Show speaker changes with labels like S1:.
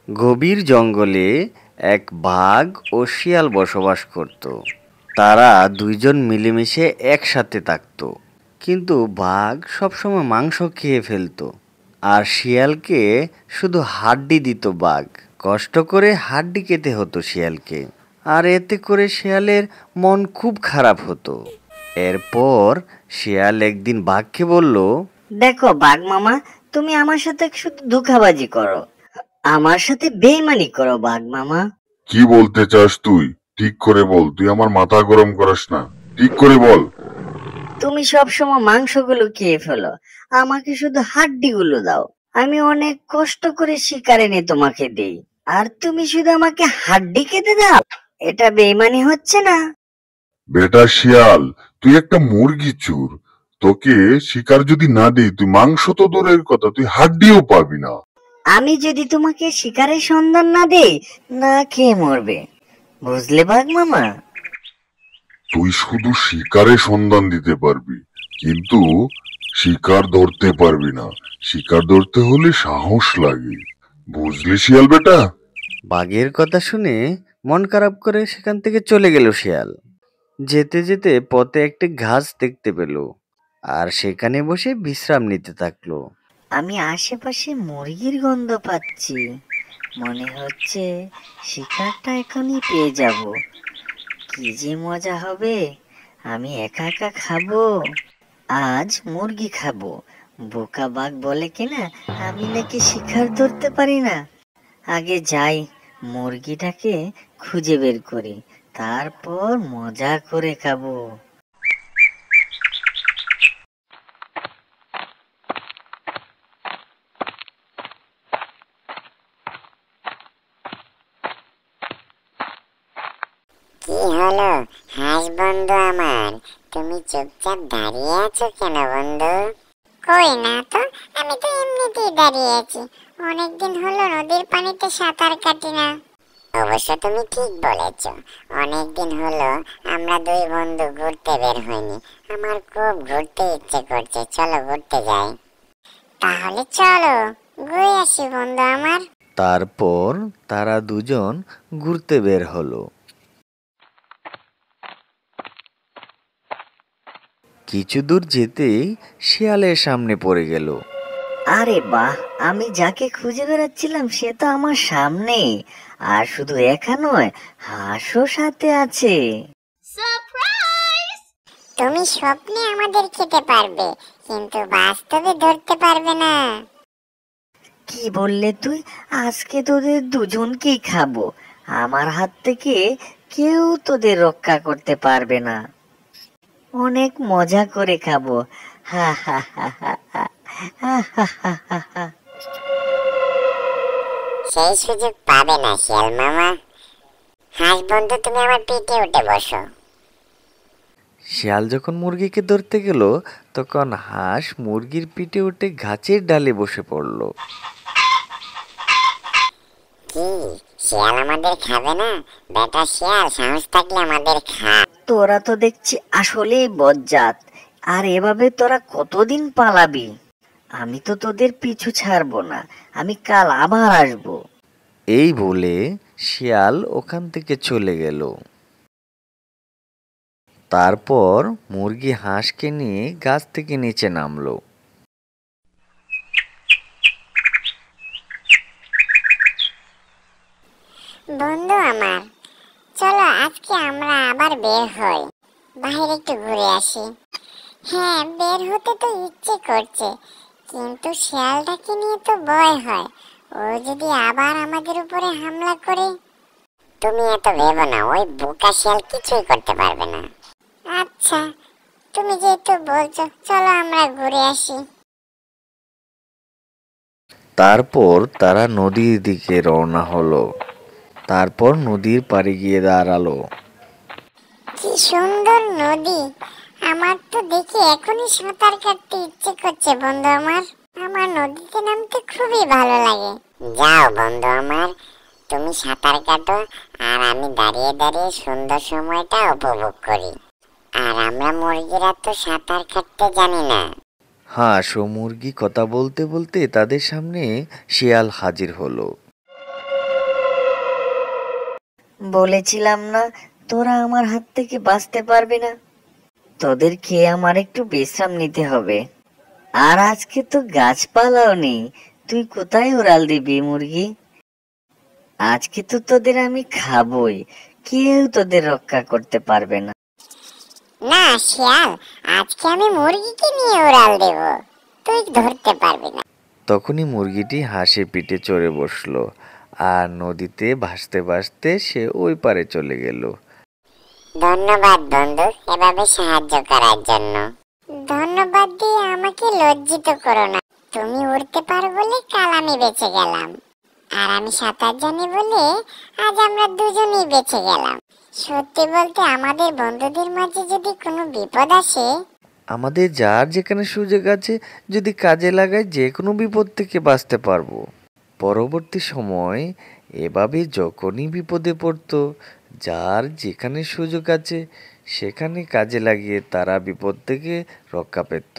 S1: গভীর জঙ্গলে এক বাঘ ও শিয়াল বসবাস করত। তারা দুইজন মিলেমিশে একসাথে থাকত। কিন্তু বাঘ সবসময় মাংস খেয়ে ফেলত, আর শিয়ালকে শুধু হাড্ডি দিত বাঘ। কষ্ট করে হাড্ডি খেতে হতো শিয়ালকে, আর এতে করে শিয়ালের মন খুব খারাপ হতো। এরপর শিয়াল একদিন বাঘকে বলল,
S2: দেখো বাঘ মামা, তুমি আমার সাথে শুধু ধোঁকাবাজি করো, আমার সাথে বেইমানি করো বাঘ মামা।
S3: কি বলতে চাস তুই? ঠিক করে বল, তুই আমার মাথা গরম করিস না, ঠিক করে বল।
S2: তুমি সবসময় মাংসগুলো খেয়ে ফেলো, আমাকে শুধু হাড্ডিগুলো দাও। আমি অনেক কষ্ট করে শিকার এনে তোমাকে দেই, আর তুমি শুধু আমাকে হাড্ডি খেতে দাও। এটা বেইমানি হচ্ছে না?
S3: বেটা শিয়াল, তুই একটা মুরগি চোর। তোকে শিকার যদি না দেই, তুই মাংস তো দূরের কথা, তুই হাড্ডিও পাবি না।
S2: আমি যদি তোমাকে শিকারের সন্ধান না দেই, না খেয়ে মরবে, বুঝলে বাঘ মামা?
S3: তুই শুধু শিকারের সন্ধান দিতে পারবি, কিন্তু শিকার ধরতে পারবি না। শিকার ধরতে হলে সাহস লাগে, বুঝলি শিয়াল বেটা?
S1: বাঘের কথা শুনে মন খারাপ করে সেখান থেকে চলে গেল শিয়াল। যেতে যেতে পথে একটি ঘাস দেখতে পেল, আর সেখানে বসে বিশ্রাম নিতে থাকলো।
S2: আমি আশেপাশে মুরগির গন্ধ পাচ্ছি, মনে হচ্ছে শিকারটা এখনই পেয়ে যাব। কি যে মজা হবে, আমি একা একা খাবো। আজ মুরগি খাবো। বোকা বাঘ বলে কিনা আমি নাকি শিকার ধরতে পারি না। আগে যাই, মুরগিটাকে খুঁজে বের করি, তারপর মজা করে খাবো।
S4: কি হলো হাঁস বন্ধু আমার, তুমি চুপচাপ দাঁড়িয়ে আছো কেন বন্ধু? কই না তো, আমি তো এমনিতেই দাঁড়িয়ে আছি। অনেকদিন হলো নদীর পানিতে সাঁতার কাটি না। অবশ্য তুমি ঠিক বলেছ, অনেকদিন হলো আমরা দুই বন্ধু ঘুরতে বের হইনি। আমার খুব ঘুরতে ইচ্ছে করছে, চলো ঘুরতে যাই। তাহলে চলো ঘুরে আসি বন্ধু আমার।
S1: তারপর তারা দুজন ঘুরতে বের হলো। কিছু দূর যেতেই শিয়ালের সামনে পড়ে গেল।
S2: আরে বাহ, আমি যাকে খুঁজে বেড়াচ্ছিলাম সে তো আমার সামনে, আর শুধু একা নয়, হাঁসও সাথে আছে।
S4: তুমি স্বপ্নে আমাদের খেতে পারবে, কিন্তু বাস্তবে ধরতে পারবে না।
S2: কি বললে তুই? আজকে তোদের দুজনকেই খাবো। আমার হাত থেকে কেউ তোদের রক্ষা করতে পারবে না। অনেক মজা করে খাবো। হা হা হা হা হা হা হা হা হা হা।
S4: সেই সুযোগ পাবে না শিয়াল মামা। হাঁস বন্ধু, তুমি আমার পিঠে উঠে বসো।
S1: শিয়াল যখন মুরগিকে ধরতে গেল, তখন হাঁস মুরগির পিঠে উঠে গাছের ডালে বসে পড়ল।
S4: কি, শিয়াল আমাদের খাবে না? বেটা শিয়াল, সাহস থাকলে আমাদের খা।
S2: তোরা তো দেখছি আসলেই বজ্জাত, আর এভাবে তোরা কতদিন পালাবি? আমি তো তোদের পিছু ছাড়বো না, আমি কাল আবার আসবো।
S1: এই বলে শিয়াল ওখান থেকে চলে গেল। তারপর মুরগি হাঁসকে নিয়ে গাছ থেকে নিচে নামলো।
S4: বন্ধু আমার, চলো আজকে আমরা আবার বের হই, বাইরে একটু ঘুরে আসি। হ্যাঁ, বের হতে তো ইচ্ছে করছে, কিন্তু শিয়ালটাকে নিয়ে তো ভয় হয়। ও যদি আবার আমাদের উপরে হামলা করে? তুমি এত ভেবো না, ওই বোকা শিয়াল কিছুই করতে পারবে না। আচ্ছা, তুমি যেহেতু বলছো, চলো আমরা ঘুরে আসি।
S1: তারপর তারা নদীর দিকে রওনা হলো। তারপর নদীর পাড়ে গিয়ে দাঁড়ালো।
S4: কি সুন্দর নদী! আমার তো দেখে এখনই সাঁতার কাটতে ইচ্ছে করছে বন্ধু আমার। আমার নদীতে নামতে খুবই ভালো লাগে। যাও বন্ধু আমার, তুমি সাঁতার কাটো, আর আমি দাঁড়িয়ে দাঁড়িয়ে সুন্দর সময়টা উপভোগ করি। আর আমরা মুরগিরা তো সাঁতার কাটতে জানি না।
S1: হাঁস ও মুরগি কথা বলতে বলতে তাদের সামনে শিয়াল হাজির হলো।
S2: বলেছিলাম না তোরা আমার হাত থেকে বাঁচতে পারবি না। তোদের খেয়ে আমার একটু বিশ্রাম নিতে হবে। আর আজকে তো গাছপালাও নেই, তুই কোথায় উড়াল দিবি মুরগি? আজকে তো তোদের আমি খাবই, কেউ তোদের রক্ষা করতে পারবে না।
S4: না শিয়াল, আজকে আমি মুরগিকে নিয়ে উড়াল দেব, তুই ধরতে পারবি না।
S1: তখনই মুরগিটি হাঁসের পিঠে চড়ে বসলো আর নদীতে ভাসতে ভাসতে সে ওই পারে চলে গেল।
S4: ধন্যবাদ বন্ধু, এভাবে সাহায্য করার জন্য। ধন্যবাদ দিয়ে আমাকে লজ্জিত করো না। তুমি উড়তে পারো বলে কাল আমি বেঁচে গেলাম, আর আমি সাঁতার জানি বলে আজ আমরা দুজনেই বেঁচে গেলাম। সত্যি বলতে আমাদের বন্ধুদের মাঝে যদি কোনো বিপদ আসে,
S1: আমাদের যার যেখানে সুযোগ আছে যদি কাজে লাগাই যে কোনো বিপদ থেকে বাঁচতে পারবো। পরবর্তী সময় এভাবে যখনই বিপদে পড়তো, যার যেখানে সুযোগ আছে সেখানে কাজে লাগিয়ে তারা বিপদ থেকে রক্ষা পেত।